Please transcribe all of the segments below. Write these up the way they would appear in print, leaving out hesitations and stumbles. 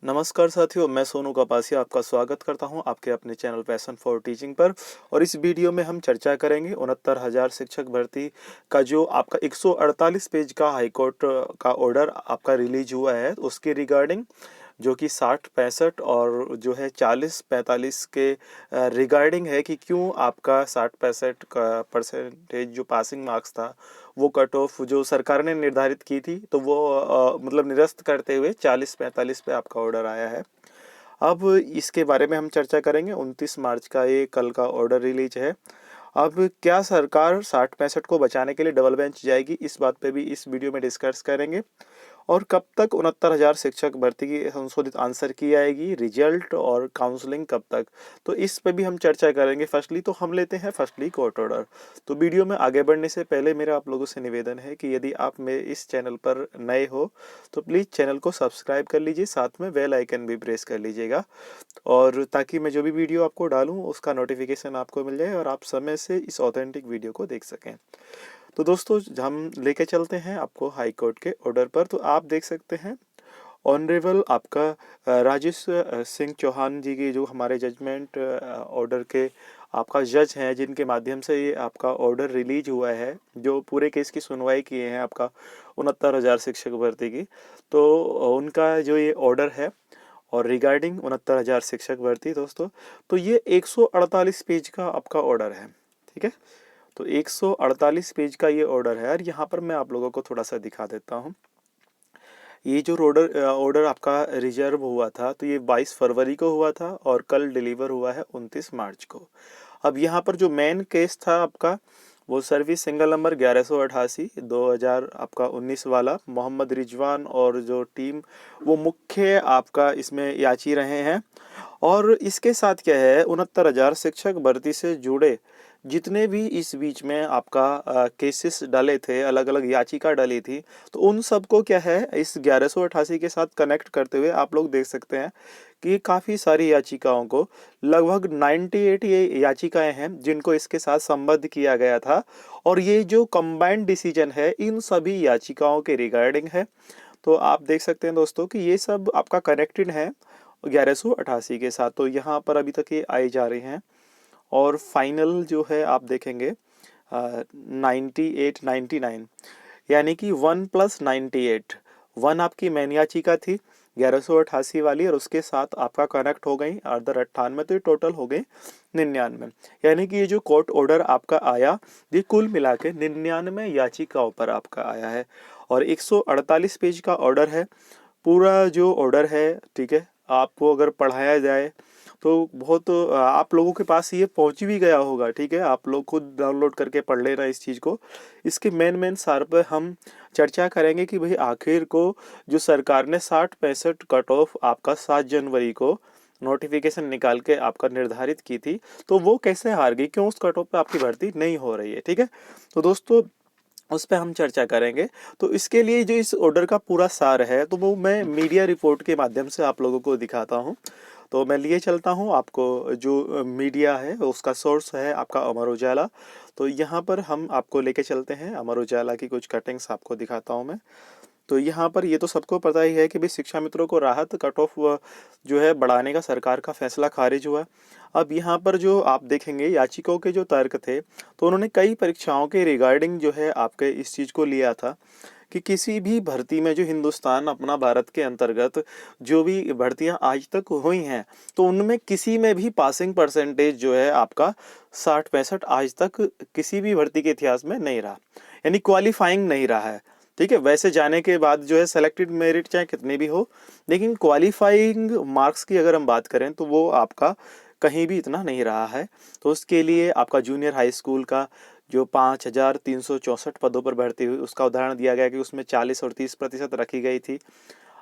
नमस्कार साथियों, मैं सोनू कपासिया आपका स्वागत करता हूं आपके अपने चैनल पैशन फॉर टीचिंग पर। और इस वीडियो में हम चर्चा करेंगे 69,000 शिक्षक भर्ती का जो आपका 148 पेज का हाईकोर्ट का ऑर्डर आपका रिलीज हुआ है उसके रिगार्डिंग, जो कि 60-65 और जो है 40-45 के रिगार्डिंग है कि क्यों आपका 60-65 का परसेंटेज जो पासिंग मार्क्स था वो कट ऑफ जो सरकार ने निर्धारित की थी तो वो मतलब निरस्त करते हुए 40-45 पे आपका ऑर्डर आया है। अब इसके बारे में हम चर्चा करेंगे। 29 मार्च का ये कल का ऑर्डर रिलीज है। अब क्या सरकार 60-65 को बचाने के लिए डबल बेंच जाएगी, इस बात पे भी इस वीडियो में डिस्कस करेंगे। और कब तक 69,000 शिक्षक भर्ती की संशोधित आंसर की आएगी, रिजल्ट और काउंसलिंग कब तक, तो इस पे भी हम चर्चा करेंगे। फर्स्टली तो हम लेते हैं फर्स्टली कोर्ट ऑर्डर। तो वीडियो में आगे बढ़ने से पहले मेरा आप लोगों से निवेदन है कि यदि आप मेरे इस चैनल पर नए हो तो प्लीज़ चैनल को सब्सक्राइब कर लीजिए, साथ में बेल आइकन भी प्रेस कर लीजिएगा, और ताकि मैं जो भी वीडियो आपको डालूं उसका नोटिफिकेशन आपको मिल जाए और आप समय से इस ऑथेंटिक वीडियो को देख सकें। तो दोस्तों, हम लेके चलते हैं आपको हाई कोर्ट के ऑर्डर पर। तो आप देख सकते हैं ऑनरेबल आपका राजेश सिंह चौहान जी की जो हमारे जजमेंट ऑर्डर के आपका जज हैं, जिनके माध्यम से ये आपका ऑर्डर रिलीज हुआ है, जो पूरे केस की सुनवाई किए हैं आपका 69,000 शिक्षक भर्ती की। तो उनका जो ये ऑर्डर है और रिगार्डिंग 69,000 शिक्षक भर्ती दोस्तों, तो ये 148 पेज का आपका ऑर्डर है। ठीक है, तो 148 पेज का ये ऑर्डर है और यहाँ पर मैं आप लोगों को थोड़ा सा दिखा देता हूँ। ये जो ऑर्डर आपका रिजर्व हुआ था तो ये 22 फरवरी को हुआ था और कल डिलीवर हुआ है 29 मार्च को। अब यहाँ पर जो मेन केस था आपका, वो सर्विस सिंगल नंबर 1188 2000 आपका 19 वाला मोहम्मद रिजवान और जो टीम, वो मुख्य आपका इसमें याची रहे हैं। और इसके साथ क्या है, 69,000 शिक्षक भर्ती से जुड़े जितने भी इस बीच में आपका केसेस डाले थे, अलग अलग याचिका डाली थी, तो उन सबको क्या है इस 1188 के साथ कनेक्ट करते हुए आप लोग देख सकते हैं कि काफ़ी सारी याचिकाओं को, लगभग 98 ये याचिकाएं हैं जिनको इसके साथ संबद्ध किया गया था। और ये जो कंबाइंड डिसीजन है इन सभी याचिकाओं के रिगार्डिंग है। तो आप देख सकते हैं दोस्तों कि ये सब आपका कनेक्टेड है 1188 के साथ। तो यहाँ पर अभी तक ये आई जा रही हैं और फाइनल जो है आप देखेंगे 98-99, यानी कि 1+98। 1 आपकी मेन याचिका थी 1188 वाली और उसके साथ आपका कनेक्ट हो गई अदर 98, तो ये टोटल हो गई 99। यानी कि ये जो कोर्ट ऑर्डर आपका आया, ये कुल मिला के 99 याचिकाओं पर आपका आया है और 148 पेज का ऑर्डर है। पूरा जो ऑर्डर है, ठीक है, आपको अगर पढ़ाया जाए तो बहुत आप लोगों के पास ये पहुंच भी गया होगा। ठीक है, आप लोग खुद डाउनलोड करके पढ़ लेना इस चीज़ को। इसके मेन सार पर हम चर्चा करेंगे कि भाई आखिर को जो सरकार ने 60-65 कट ऑफ आपका 7 जनवरी को नोटिफिकेशन निकाल के आपका निर्धारित की थी, तो वो कैसे हार गई, क्यों उस कट ऑफ पे आपकी भर्ती नहीं हो रही है। ठीक है, तो दोस्तों उस पर हम चर्चा करेंगे। तो इसके लिए जो इस ऑर्डर का पूरा सार है तो वो मैं मीडिया रिपोर्ट के माध्यम से आप लोगों को दिखाता हूँ। तो मैं लिए चलता हूँ आपको, जो मीडिया है उसका सोर्स है आपका अमर उजाला। तो यहाँ पर हम आपको लेके चलते हैं, अमर उजाला की कुछ कटिंग्स आपको दिखाता हूँ मैं। तो यहाँ पर ये तो सबको पता ही है कि भाई शिक्षा मित्रों को राहत कट ऑफ जो है बढ़ाने का सरकार का फैसला खारिज हुआ। अब यहाँ पर जो आप देखेंगे याचिकाओं के जो तर्क थे, तो उन्होंने कई परीक्षाओं के रिगार्डिंग जो है आपके इस चीज़ को लिया था कि किसी भी भर्ती में जो हिंदुस्तान अपना भारत के अंतर्गत जो भी भर्तियां आज तक हुई हैं, तो उनमें किसी में भी पासिंग परसेंटेज जो है आपका 60-65 आज तक किसी भी भर्ती के इतिहास में नहीं रहा, यानी क्वालिफाइंग नहीं रहा है। ठीक है, वैसे जाने के बाद जो है सेलेक्टेड मेरिट चाहे कितनी भी हो, लेकिन क्वालिफाइंग मार्क्स की अगर हम बात करें तो वो आपका कहीं भी इतना नहीं रहा है। तो उसके लिए आपका जूनियर हाई स्कूल का जो 5,364 पदों पर भर्ती हुई उसका उदाहरण दिया गया कि उसमें 40 और 30% रखी गई थी।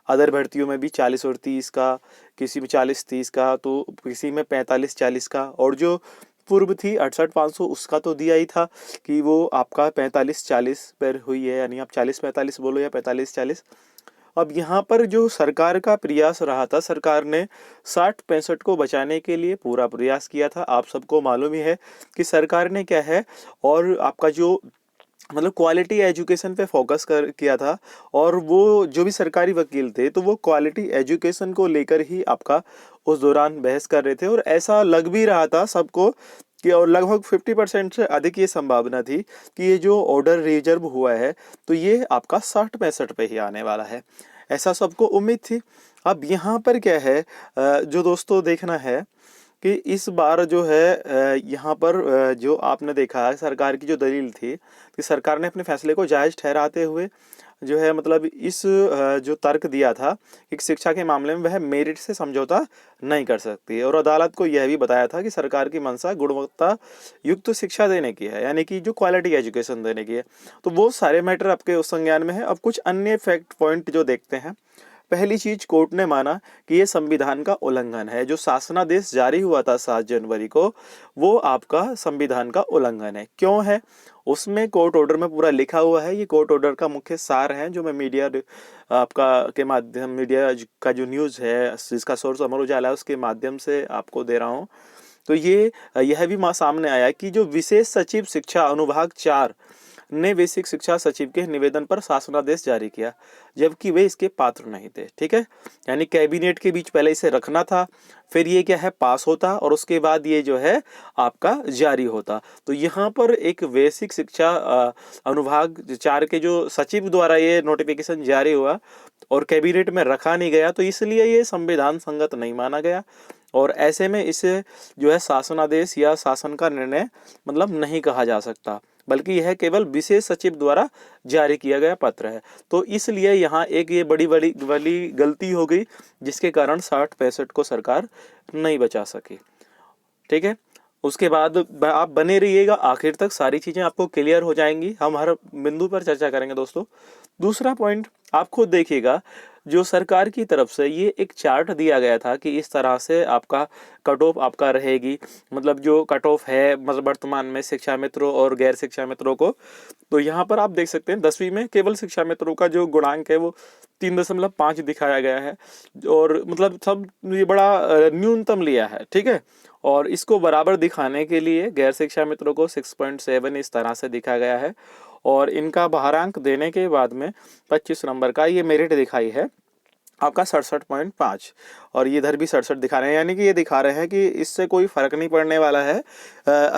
अदर भर्तियों में भी 40 और 30 का, किसी में 40-30 का, तो किसी में 45-40 का, और जो पूर्व थी 68,500 उसका तो दिया ही था कि वो आपका 45-40 पर हुई है, यानी आप 40-45 बोलो या 45-40। अब यहाँ पर जो सरकार का प्रयास रहा था, सरकार ने 60-65 को बचाने के लिए पूरा प्रयास किया था। आप सबको मालूम ही है कि सरकार ने क्या है, और आपका जो मतलब क्वालिटी एजुकेशन पे फोकस कर किया था। और वो जो भी सरकारी वकील थे तो वो क्वालिटी एजुकेशन को लेकर ही आपका उस दौरान बहस कर रहे थे। और ऐसा लग भी रहा था सबको कि, और लगभग 50% से अधिक ये संभावना थी कि ये जो ऑर्डर रिजर्व हुआ है तो ये आपका 60-65 पे ही आने वाला है, ऐसा सबको उम्मीद थी। अब यहाँ पर क्या है जो दोस्तों देखना है कि इस बार जो है यहाँ पर जो आपने देखा है सरकार की जो दलील थी कि सरकार ने अपने फैसले को जायज़ ठहराते हुए जो है मतलब इस जो तर्क दिया था कि शिक्षा के मामले में वह मेरिट से समझौता नहीं कर सकती, और अदालत को यह भी बताया था कि सरकार की मंशा गुणवत्ता युक्त शिक्षा देने की है, यानी कि जो क्वालिटी एजुकेशन देने की है। तो वो सारे मैटर आपके उस संज्ञान में है। अब कुछ अन्य फैक्ट पॉइंट जो देखते हैं। पहली चीज, कोर्ट ने माना कि यह संविधान का उल्लंघन है। जो शासनादेश जारी हुआ था 7 जनवरी को, वो आपका संविधान का उल्लंघन है। क्यों है? उसमें कोर्ट ऑर्डर में पूरा लिखा हुआ है। ये कोर्ट ऑर्डर का मुख्य सार है जो मैं मीडिया आपका के माध्यम, मीडिया का जो न्यूज़ है जिसका सोर्स अमर उजाला है उसके माध्यम से आपको दे रहा हूँ। तो यह भी सामने आया कि जो विशेष सचिव शिक्षा अनुभाग 4 ने बेसिक शिक्षा सचिव के निवेदन पर शासनादेश जारी किया, जबकि वे इसके पात्र नहीं थे। ठीक है, यानी कैबिनेट के बीच पहले इसे रखना था, फिर ये क्या है पास होता, और उसके बाद ये जो है आपका जारी होता। तो यहाँ पर एक बेसिक शिक्षा अनुभाग 4 के जो सचिव द्वारा ये नोटिफिकेशन जारी हुआ और कैबिनेट में रखा नहीं गया, तो इसलिए ये संविधान संगत नहीं माना गया। और ऐसे में इसे जो है शासनादेश या शासन का निर्णय मतलब नहीं कहा जा सकता, बल्कि यह केवल विशेष सचिव द्वारा जारी किया गया पत्र है। तो इसलिए यहाँ एक ये बड़ी बड़ी वाली गलती हो गई, जिसके कारण 60-65 को सरकार नहीं बचा सकी। ठीक है, उसके बाद आप बने रहिएगा आखिर तक, सारी चीज़ें आपको क्लियर हो जाएंगी। हम हर बिंदु पर चर्चा करेंगे दोस्तों। दूसरा पॉइंट, आप खुद देखिएगा, जो सरकार की तरफ से ये एक चार्ट दिया गया था कि इस तरह से आपका कट ऑफ आपका रहेगी, मतलब जो कट ऑफ है मतलब वर्तमान में शिक्षा मित्रों और गैर शिक्षा मित्रों को। तो यहाँ पर आप देख सकते हैं 10वीं में केवल शिक्षा मित्रों का जो गुणांक है वो 3.5 दिखाया गया है, और मतलब सब ये बड़ा न्यूनतम लिया है। ठीक है, और इसको बराबर दिखाने के लिए गैर शिक्षा मित्रों को 6.7 इस तरह से दिखा गया है, और इनका भारांक देने के बाद में 25 नंबर का ये मेरिट दिखाई है आपका 67.5, और ये इधर भी 67 दिखा रहे हैं, यानी कि ये दिखा रहे हैं कि इससे कोई फर्क नहीं पड़ने वाला है।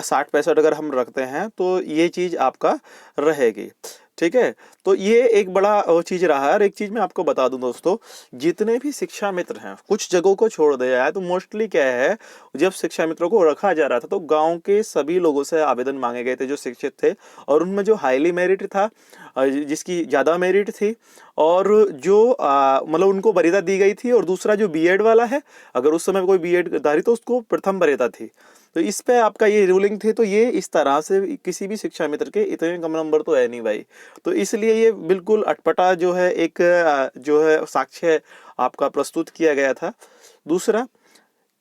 60-65 अगर हम रखते हैं तो ये चीज़ आपका रहेगी। ठीक है, तो ये एक बड़ा चीज़ रहा है। और एक चीज़ मैं आपको बता दूं दोस्तों, जितने भी शिक्षा मित्र हैं, कुछ जगहों को छोड़ दिया है तो मोस्टली क्या है, जब शिक्षा मित्रों को रखा जा रहा था तो गांव के सभी लोगों से आवेदन मांगे गए थे जो शिक्षित थे, और उनमें जो हाईली मेरिट था, जिसकी ज़्यादा मेरिट थी, और जो मतलब उनको वरीयता दी गई थी। और दूसरा जो बीएड वाला है, अगर उस समय कोई बीएड धारी तो उसको प्रथम वरीयता थी। तो इस पे आपका ये रूलिंग थी। तो ये इस तरह से किसी भी शिक्षा मित्र के इतने कम नंबर तो है नहीं भाई। तो इसलिए ये बिल्कुल अटपटा जो है एक जो है साक्ष्य आपका प्रस्तुत किया गया था। दूसरा,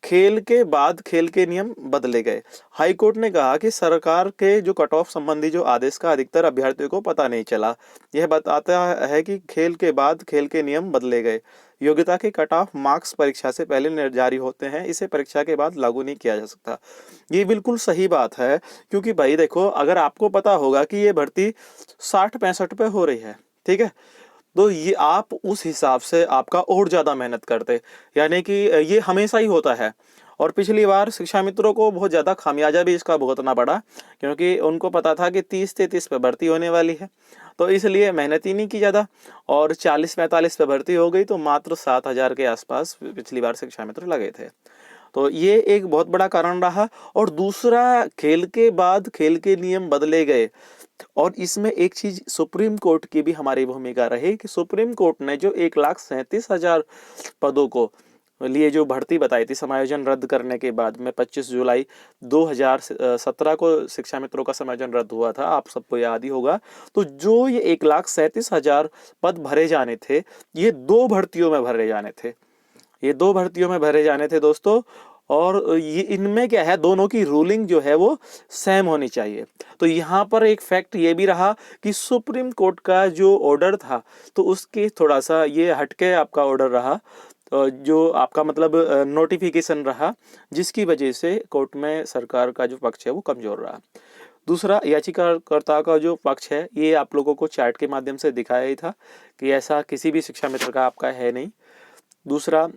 खेल के बाद खेल के नियम बदले गए। हाई कोर्ट ने कहा कि सरकार के जो कट ऑफ संबंधी जो आदेश का अधिकतर अभ्यर्थियों को पता नहीं चला। यह बताता है कि खेल के बाद खेल के नियम बदले गए। योग्यता के कट ऑफ मार्क्स परीक्षा से पहले जारी होते हैं, इसे परीक्षा के बाद लागू नहीं किया जा सकता। ये बिल्कुल सही बात है, क्योंकि भाई देखो, अगर आपको पता होगा कि ये भर्ती 60-65 पे हो रही है, ठीक है, तो ये आप उस हिसाब से आपका और ज़्यादा मेहनत करते, यानी कि ये हमेशा ही होता है। और पिछली बार शिक्षा मित्रों को बहुत ज़्यादा खामियाजा भी इसका भुगतना पड़ा, क्योंकि उनको पता था कि 30-33 पे भर्ती होने वाली है, तो इसलिए मेहनत ही नहीं की ज़्यादा, और 40-45 पे भर्ती हो गई, तो मात्र 7,000 के आसपास पिछली बार शिक्षा मित्र लगे थे। तो ये एक बहुत बड़ा कारण रहा। और दूसरा, खेल के बाद खेल के नियम बदले गए, और इसमें एक चीज सुप्रीम कोर्ट की भी हमारी भूमिका रही कि सुप्रीम कोर्ट ने जो 1,37,000 पदों को लिए जो भर्ती बताई थी, समायोजन रद्द करने के बाद में 25 जुलाई 2017 को शिक्षा मित्रों का समायोजन रद्द हुआ था, आप सबको याद ही होगा। तो जो ये 1,37,000 पद भरे जाने थे, ये 2 भर्तियों में भरे जाने थे, ये 2 भर्तियों में भरे जाने थे दोस्तों। और ये इनमें क्या है, दोनों की रूलिंग जो है वो सेम होनी चाहिए। तो यहाँ पर एक फैक्ट ये भी रहा कि सुप्रीम कोर्ट का जो ऑर्डर था, तो उसके थोड़ा सा ये हटके आपका ऑर्डर रहा, जो आपका मतलब नोटिफिकेशन रहा, जिसकी वजह से कोर्ट में सरकार का जो पक्ष है वो कमजोर रहा। दूसरा, याचिकाकर्ता का जो पक्ष है ये आप लोगों को चार्ट के माध्यम से दिखाया ही था कि ऐसा किसी भी शिक्षा मित्र का आपका है नहीं। दूसरा,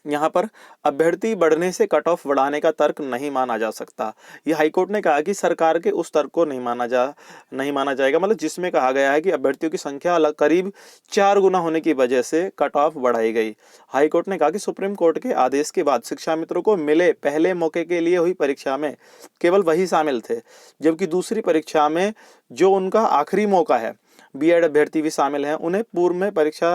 यहाँ पर अभ्यर्थी बढ़ने से कट ऑफ बढ़ाने का तर्क नहीं माना जा सकता। ये हाईकोर्ट ने कहा कि सरकार के उस तर्क को नहीं माना जाएगा, मतलब जिसमें कहा गया है कि अभ्यर्थियों की संख्या करीब 4 गुना होने की वजह से कट ऑफ बढ़ाई गई। हाईकोर्ट ने कहा कि सुप्रीम कोर्ट के आदेश के बाद शिक्षा मित्रों को मिले पहले मौके के लिए हुई परीक्षा में केवल वही शामिल थे, जबकि दूसरी परीक्षा में जो उनका आखिरी मौका है, बीएड अभ्यर्थी भी शामिल हैं, उन्हें पूर्व में परीक्षा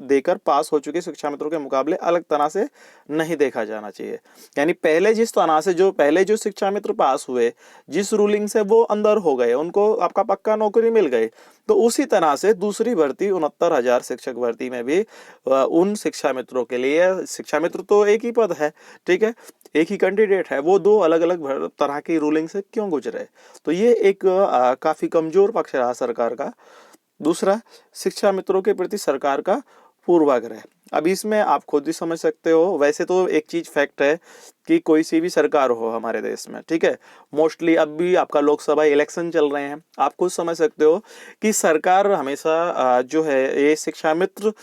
देकर पास हो चुके शिक्षा मित्रों के मुकाबले अलग तरह से नहीं देखा जाना चाहिए। यानी पहले जिस तरह से पहले जो शिक्षा मित्र पास हुए, जिस रूलिंग से वो अंदर हो गए, उनको आपका पक्का नौकरी मिल गई, तो उसी तरह से दूसरी भर्ती 69,000 शिक्षक भर्ती में भी उन शिक्षा मित्रों के लिए, शिक्षा मित्र तो एक ही पद है, ठीक है, एक ही कैंडिडेट है, वो दो अलग अलग तरह की रूलिंग से क्यों गुजरे। तो ये एक काफी कमजोर पक्ष रहा सरकार का। दूसरा, शिक्षा मित्रों के प्रति सरकार का पूर्वाग्रह। अब इसमें आप खुद ही समझ सकते हो, वैसे तो एक चीज फैक्ट है कि कोई सी भी सरकार हो हमारे देश में, ठीक है, मोस्टली अब भी आपका लोकसभा इलेक्शन चल रहे हैं, आप खुद समझ सकते हो कि सरकार हमेशा जो है ये शिक्षा मित्र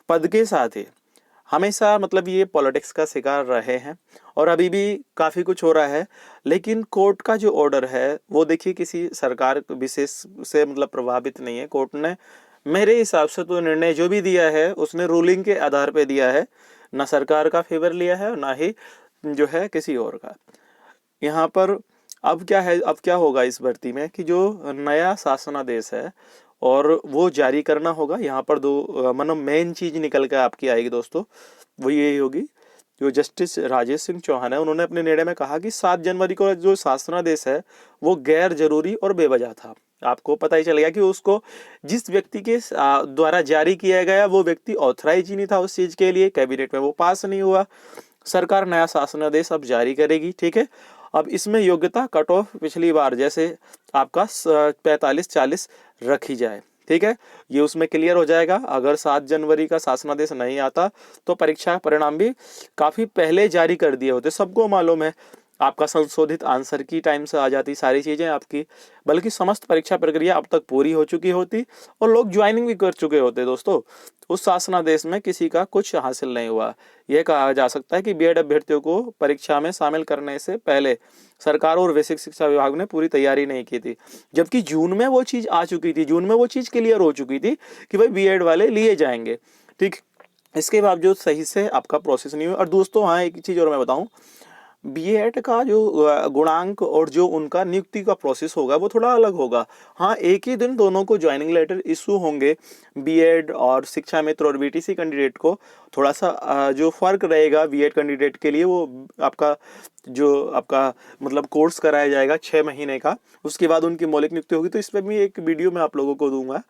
पद के साथ ही हमेशा मतलब ये पॉलिटिक्स का शिकार रहे हैं, और अभी भी काफी कुछ हो रहा है। लेकिन कोर्ट का जो ऑर्डर है वो देखिए किसी सरकार विशेष से मतलब प्रभावित नहीं है। कोर्ट ने मेरे हिसाब से तो निर्णय जो भी दिया है उसने रूलिंग के आधार पे दिया है, ना सरकार का फेवर लिया है ना ही जो है किसी और का। यहाँ पर अब क्या है, अब क्या होगा इस भर्ती में कि जो नया शासनादेश है और वो जारी करना होगा। यहाँ पर दो मतलब मेन चीज निकल कर आपकी आएगी दोस्तों, वो यही होगी, जो जस्टिस राजेश सिंह चौहान है उन्होंने अपने निर्णय में कहा कि 7 जनवरी को जो शासनादेश है वो गैर जरूरी और बेवजह था। आपको पता ही चल गया कि उसको जिस व्यक्ति के द्वारा जारी किया गया वो व्यक्ति ऑथराइज ही नहीं था उस चीज के लिए, कैबिनेट में वो पास नहीं हुआ। सरकार नया शासनादेश अब जारी करेगी, ठीक है। अब इसमें योग्यता कट ऑफ पिछली बार जैसे आपका 45-40 रखी जाए, ठीक है, ये उसमें क्लियर हो जाएगा। अगर 7 जनवरी का शासनादेश नहीं आता तो परीक्षा परिणाम भी काफी पहले जारी कर दिए होते, सबको मालूम है। आपका संशोधित आंसर की टाइम से आ जाती सारी चीजें आपकी, बल्कि समस्त परीक्षा प्रक्रिया अब तक पूरी हो चुकी होती और लोग ज्वाइनिंग भी कर चुके होते। दोस्तों, उस शासनादेश में किसी का कुछ हासिल नहीं हुआ। यह कहा जा सकता है कि बीएड अभ्यर्थियों को परीक्षा में शामिल करने से पहले सरकार और बेसिक शिक्षा विभाग ने पूरी तैयारी नहीं की थी, जबकि जून में वो चीज आ चुकी थी, जून में वो चीज क्लियर हो चुकी थी कि भाई बीएड वाले लिए जाएंगे, ठीक। इसके बावजूद सही से आपका प्रोसेस नहीं हुआ। और दोस्तों हाँ, एक चीज और मैं बताऊं, बीएड का जो गुणांक और जो उनका नियुक्ति का प्रोसेस होगा वो थोड़ा अलग होगा। हाँ, एक ही दिन दोनों को ज्वाइनिंग लेटर इशू होंगे, बीएड और शिक्षा मित्र और बीटीसी कैंडिडेट को थोड़ा सा जो फर्क रहेगा बीएड कैंडिडेट के लिए, वो आपका मतलब कोर्स कराया जाएगा 6 महीने का, उसके बाद उनकी मौलिक नियुक्ति होगी। तो इस पर भी एक वीडियो मैं आप लोगों को दूंगा।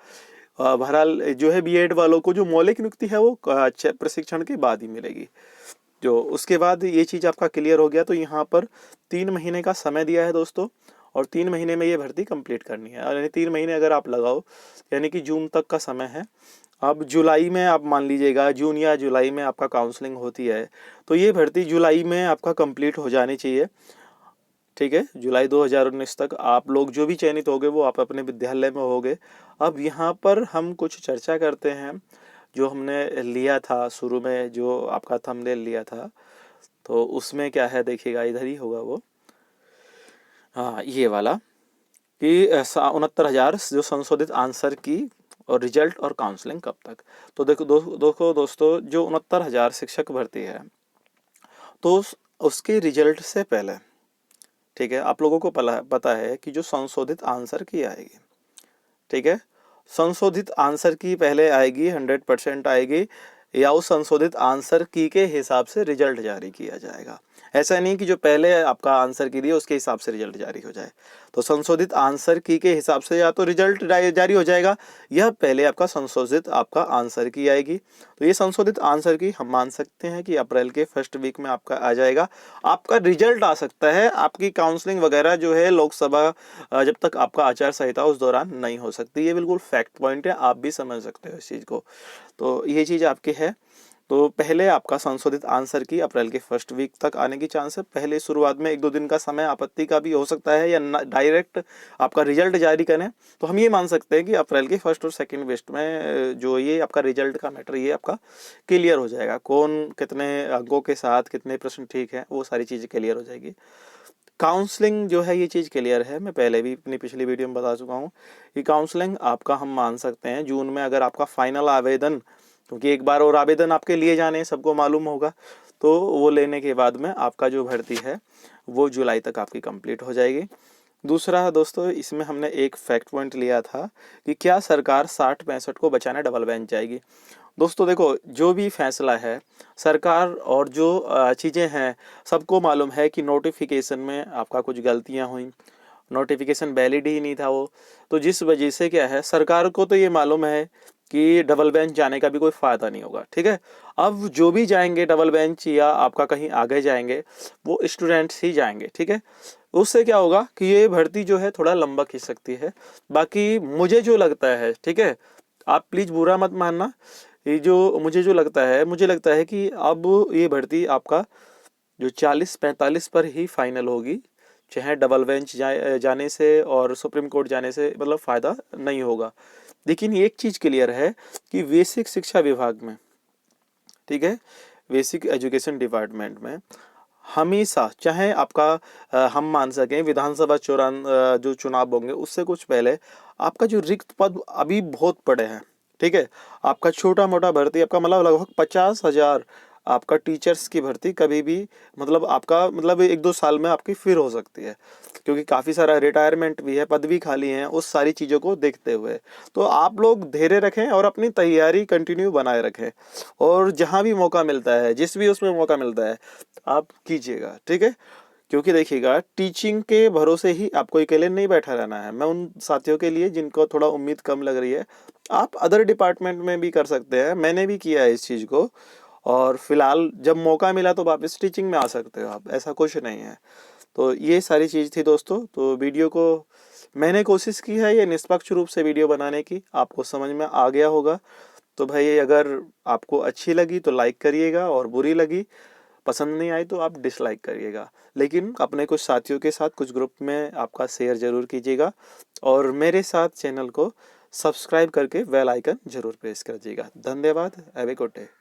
बहरहाल जो है बीएड वालों को जो मौलिक नियुक्ति है वो प्रशिक्षण के बाद ही मिलेगी। जो उसके बाद ये चीज आपका क्लियर हो गया, तो यहाँ पर 3 महीने का समय दिया है दोस्तों, और 3 महीने में ये भर्ती कंप्लीट करनी है। यानी 3 महीने अगर आप लगाओ, यानी कि जून तक का समय है। अब जुलाई में आप मान लीजिएगा, जून या जुलाई में आपका काउंसलिंग होती है, तो ये भर्ती जुलाई में आपका कंप्लीट हो जानी चाहिए, ठीक है। जुलाई 2019 तक आप लोग जो भी चयनित होंगे वो आप अपने विद्यालय में होंगे। अब यहाँ पर हम कुछ चर्चा करते हैं जो हमने लिया था शुरू में, जो आपका थंबनेल लिया था, तो उसमें क्या है देखिएगा, इधर ही होगा वो, हाँ ये वाला, कि 69,000 जो संशोधित आंसर की और रिजल्ट और काउंसलिंग कब तक। तो देखो दोस्तों, जो 69,000 शिक्षक भर्ती है तो उसके रिजल्ट से पहले, ठीक है, आप लोगों को पता है कि जो संशोधित आंसर की आएगी, ठीक है, संशोधित आंसर की पहले आएगी, 100% आएगी, या उस संशोधित आंसर की के हिसाब से रिजल्ट जारी किया जाएगा। ऐसा नहीं कि जो पहले आपका आंसर की दी है उसके हिसाब से रिजल्ट जारी हो जाए। तो संशोधित आंसर की के हिसाब से या तो रिजल्ट जारी हो जाएगा, या पहले आपका संशोधित आपका आंसर की आएगी। तो ये संशोधित आंसर की हम मान सकते हैं कि अप्रैल के फर्स्ट वीक में आपका आ जाएगा। आपका रिजल्ट आ सकता है, आपकी काउंसलिंग वगैरह जो है लोकसभा जब तक आपका आचार संहिता उस दौरान नहीं हो सकती। ये बिल्कुल फैक्ट पॉइंट है, आप भी समझ सकते हो इस चीज को। तो ये चीज आपकी है। तो पहले आपका संशोधित आंसर की अप्रैल के फर्स्ट वीक तक आने की चांस है। पहले शुरुआत में 1-2 दिन का समय आपत्ति का भी हो सकता है, या डायरेक्ट आपका रिजल्ट जारी करें तो हम ये मान सकते हैं कि अप्रैल के फर्स्ट और सेकंड वीक में जो ये आपका रिजल्ट का मैटर ये आपका क्लियर हो जाएगा। कौन कितने अंकों के साथ कितने प्रश्न ठीक है, वो सारी चीज़ें क्लियर हो जाएगी। काउंसलिंग जो है ये चीज़ क्लियर है, मैं पहले भी अपनी पिछली वीडियो में बता चुका हूँ कि काउंसलिंग आपका हम मान सकते हैं जून में, अगर आपका फाइनल आवेदन, क्योंकि एक बार और आवेदन आपके लिए जाने हैं, सबको मालूम होगा, तो वो लेने के बाद में आपका जो भर्ती है वो जुलाई तक आपकी कंप्लीट हो जाएगी। दूसरा दोस्तों, इसमें हमने एक फैक्ट पॉइंट लिया था कि क्या सरकार 60-65 को बचाने डबल बेंच जाएगी। दोस्तों देखो, जो भी फैसला है सरकार और जो चीज़ें हैं, सबको मालूम है कि नोटिफिकेशन में आपका कुछ गलतियां हुई, नोटिफिकेशन वैलिड ही नहीं था वो, तो जिस वजह से क्या है, सरकार को तो ये मालूम है कि डबल बेंच जाने का भी कोई फ़ायदा नहीं होगा। ठीक है, अब जो भी जाएंगे डबल बेंच या आपका कहीं आगे जाएंगे, वो स्टूडेंट्स ही जाएंगे। ठीक है, उससे क्या होगा कि ये भर्ती जो है थोड़ा लंबा खींच सकती है। बाकी मुझे जो लगता है, ठीक है, आप प्लीज़ बुरा मत मानना, ये जो मुझे जो लगता है, मुझे लगता है कि अब ये भर्ती आपका जो 40-45 पर ही फाइनल होगी, चाहे डबल बेंच जाने से और सुप्रीम कोर्ट जाने से मतलब फ़ायदा नहीं होगा। लेकिन एक चीज़ क्लियर है कि बेसिक शिक्षा विभाग में, ठीक है, बेसिक एजुकेशन डिपार्टमेंट में हमेशा, चाहे आपका हम मान सकें विधानसभा जो चुनाव होंगे उससे कुछ पहले, आपका जो रिक्त पद अभी बहुत पड़े हैं। ठीक है, आपका छोटा मोटा भर्ती आपका मतलब लगभग 50,000 आपका टीचर्स की भर्ती कभी भी मतलब आपका मतलब 1-2 साल में आपकी फिर हो सकती है, क्योंकि काफ़ी सारा रिटायरमेंट भी है, पद भी खाली हैं, उस सारी चीज़ों को देखते हुए। तो आप लोग धैर्य रखें और अपनी तैयारी कंटिन्यू बनाए रखें, और जहाँ भी मौका मिलता है, जिस भी उसमें मौका मिलता है, आप कीजिएगा। ठीक है, क्योंकि देखिएगा, टीचिंग के भरोसे ही आपको अकेले नहीं बैठा रहना है। मैं उन साथियों के लिए जिनको थोड़ा उम्मीद कम लग रही है, आप अदर डिपार्टमेंट में भी कर सकते हैं, मैंने भी किया है इस चीज़ को, और फिलहाल जब मौका मिला तो वापस टीचिंग में आ सकते हो आप, ऐसा कुछ नहीं है। तो ये सारी चीज़ थी दोस्तों। तो वीडियो को मैंने कोशिश की है ये निष्पक्ष रूप से वीडियो बनाने की, आपको समझ में आ गया होगा। तो भाई अगर आपको अच्छी लगी तो लाइक करिएगा, और बुरी लगी, पसंद नहीं आई तो आप डिसलाइक करिएगा। लेकिन अपने कुछ साथियों के साथ कुछ ग्रुप में आपका शेयर ज़रूर कीजिएगा, और मेरे साथ चैनल को सब्सक्राइब करके बेल आइकन ज़रूर प्रेस कर दीजिएगा। धन्यवाद। Have a good day.